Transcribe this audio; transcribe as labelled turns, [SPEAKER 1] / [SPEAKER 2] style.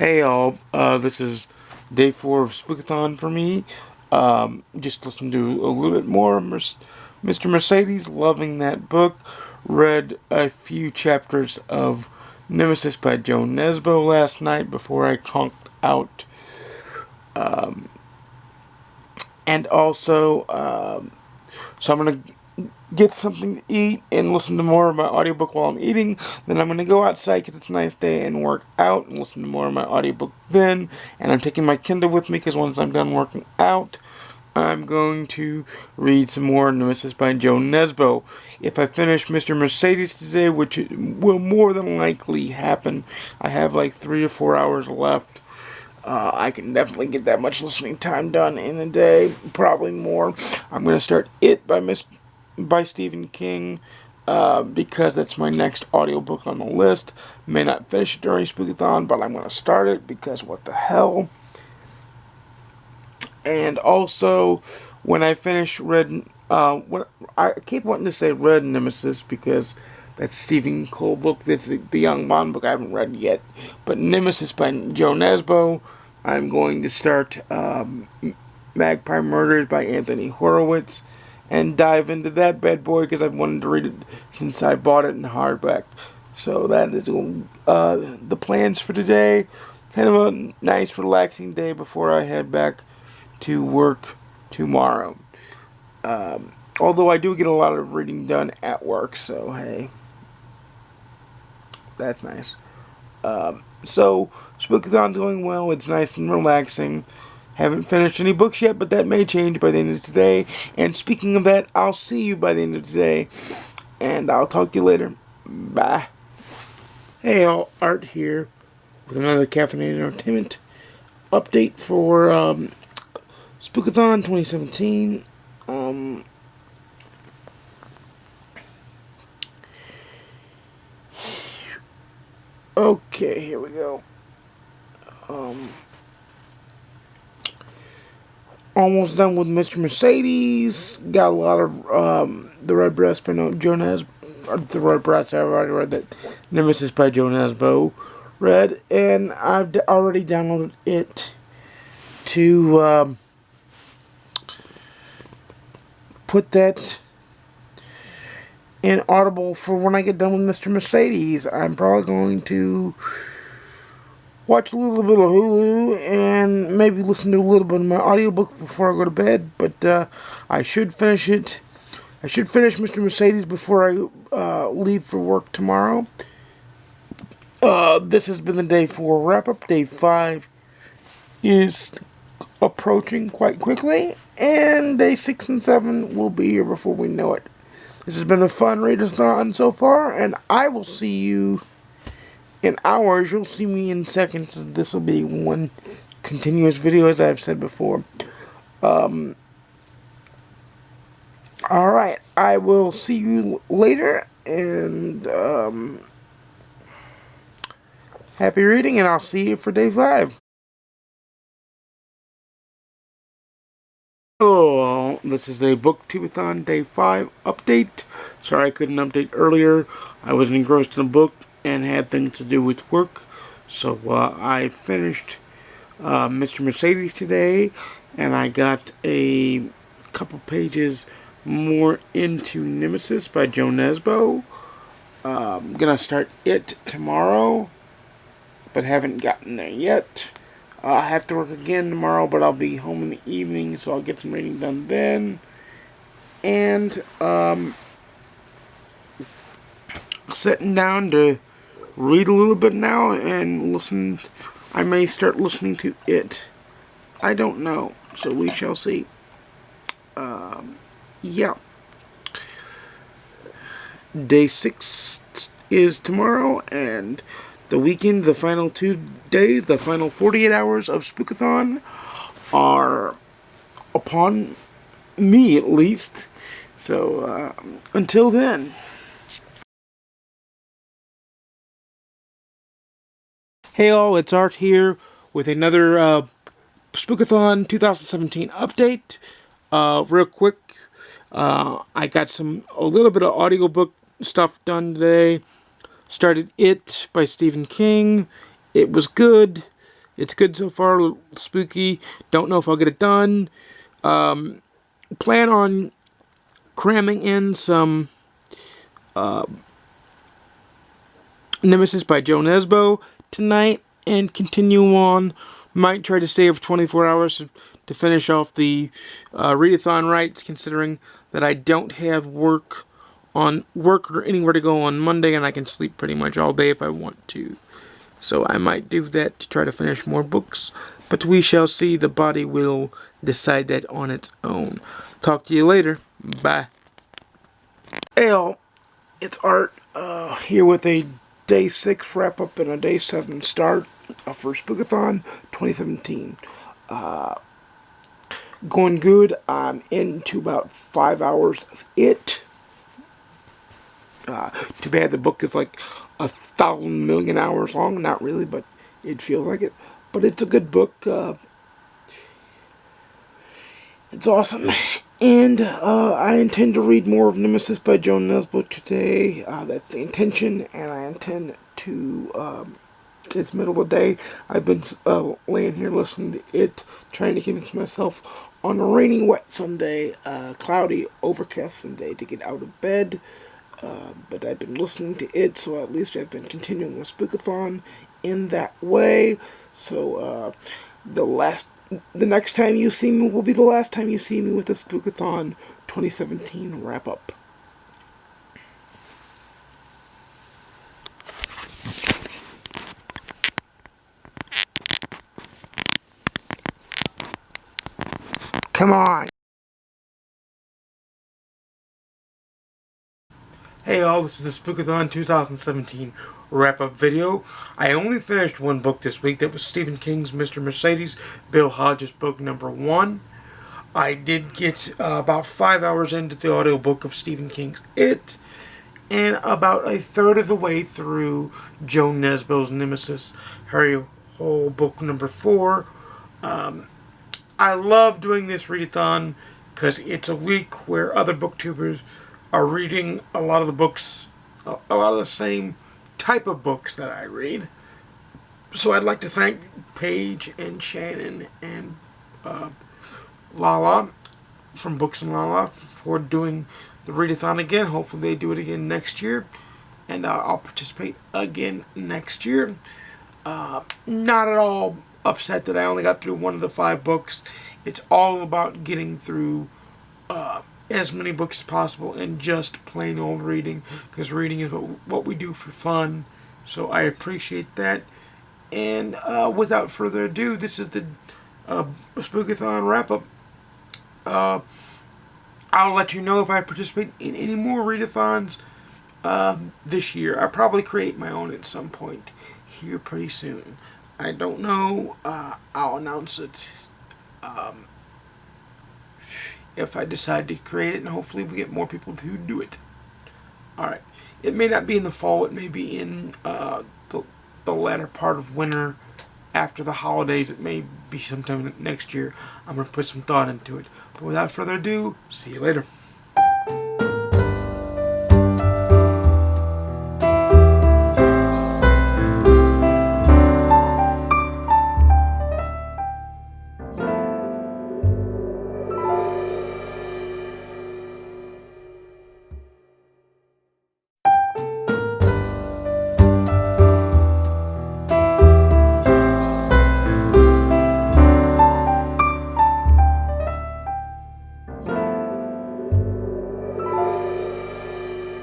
[SPEAKER 1] Hey all, this is day 4 of Spookathon for me. Just listened to a little bit more Mr. Mercedes, loving that book. Read a few chapters of Nemesis by Joe Nesbo last night before I conked out. And also, so I'm going to get something to eat and listen to more of my audiobook while I'm eating. Then I'm going to go outside because it's a nice day and work out and listen to more of my audiobook then. And I'm taking my Kindle with me because once I'm done working out, I'm going to read some more Nemesis by Joe Nesbo. If I finish Mr. Mercedes today, which will more than likely happen, I have like 3 or 4 hours left. I can definitely get that much listening time done in a day, probably more. I'm going to start It by Stephen King, because that's my next audiobook on the list. May not finish it during Spookathon, but I'm going to start it because what the hell. And also, when I finish I keep wanting to say Red Nemesis because that's Stephen Cole book. This is the Young Bond book I haven't read yet. But Nemesis by Joe Nesbo. I'm going to start Magpie Murders by Anthony Horowitz and dive into that bad boy because I've wanted to read it since I bought it in hardback. So that is the plans for today. Kind of a nice relaxing day before I head back to work tomorrow. Although I do get a lot of reading done at work, so hey, that's nice. So Spookathon's going well. It's nice and relaxing. Haven't finished any books yet, but that may change by the end of today. And speaking of that, I'll see you by the end of today. And I'll talk to you later. Bye. Hey all, Art here with another Caffeinated Entertainment update for Spookathon 2017. Okay, here we go. Almost done with Mr. Mercedes. Got a lot of the Red Breast by Joe Nesbo. The Red Breast, I've already read that. Nemesis by Joe Nesbo. Read, and I've already downloaded it to put that in Audible for when I get done with Mr. Mercedes. I'm probably going to watch a little bit of Hulu and maybe listen to a little bit of my audiobook before I go to bed. But I should finish it. I should finish Mr. Mercedes before I leave for work tomorrow. This has been the Day 4 wrap-up. Day 5 is approaching quite quickly. And Day 6 and 7 will be here before we know it. This has been a fun readathon so far, and I will see you in hours. You'll see me in seconds. This will be one continuous video, as I've said before. Alright, I will see you later, and happy reading, and I'll see you for Day 5. Hello, this is a BookTubeathon Day 5 update. Sorry I couldn't update earlier. I was engrossed in a book and had things to do with work. So I finished Mr. Mercedes today, and I got a couple pages more into Nemesis by Joe Nesbo. I'm going to start it tomorrow, but haven't gotten there yet. I have to work again tomorrow, but I'll be home in the evening, so I'll get some reading done then. And, sitting down to read a little bit now and listen. I may start listening to it. I don't know, so we shall see. Yeah. Day 6 is tomorrow, and the weekend, the final 2 days, the final 48 hours of Spookathon are upon me, at least. So, until then. Hey all, it's Art here with another Spookathon 2017 update. Real quick, I got a little bit of audiobook stuff done today. Started It by Stephen King. It was good. It's good so far, a little spooky. Don't know if I'll get it done. Plan on cramming in some Nemesis by Joe Nesbo tonight and continue on. Might try to stay up 24 hours to finish off the readathon rights, considering that I don't have work or anywhere to go on Monday, and I can sleep pretty much all day if I want to. So I might do that to try to finish more books, but we shall see. The body will decide that on its own. Talk to you later. Bye. Hey all, it's Art here with a Day 6 wrap-up and a Day 7 start for Spookathon 2017. Going good. I'm into about 5 hours of it. Too bad the book is like 1,000 million hours long. Not really, but it feels like it. But it's a good book. It's awesome. And I intend to read more of Nemesis by Joe Nesbo today. That's the intention. And I intend to, it's middle of the day. I've been laying here listening to it, trying to convince myself on a rainy, wet Sunday, cloudy, overcast Sunday to get out of bed. But I've been listening to it, so at least I've been continuing with Spookathon in that way. So the next time you see me will be the last time you see me with the Spookathon 2017 wrap-up. Come on! Hey all, this is the Spookathon 2017 wrap-up video. I only finished one book this week. That was Stephen King's Mr. Mercedes, Bill Hodges book number 1. I did get about 5 hours into the audiobook of Stephen King's It, and about a third of the way through Joe Nesbo's Nemesis, Harry Hole book number 4. I love doing this readathon because it's a week where other booktubers are reading a lot of the books, a lot of the same type of books that I read. So I'd like to thank Paige and Shannon and Lala from Books and Lala for doing the readathon again. Hopefully they do it again next year, and I'll participate again next year. Not at all upset that I only got through one of the 5 books. It's all about getting through as many books as possible and just plain old reading, because reading is what we do for fun. So I appreciate that. And without further ado, this is the Spookathon wrap-up. I'll let you know if I participate in any more readathons this year. I'll probably create my own at some point here pretty soon. I don't know. I'll announce it if I decide to create it, and hopefully we get more people to do it. Alright. It may not be in the fall. It may be in the latter part of winter after the holidays. It may be sometime next year. I'm going to put some thought into it. But without further ado, see you later.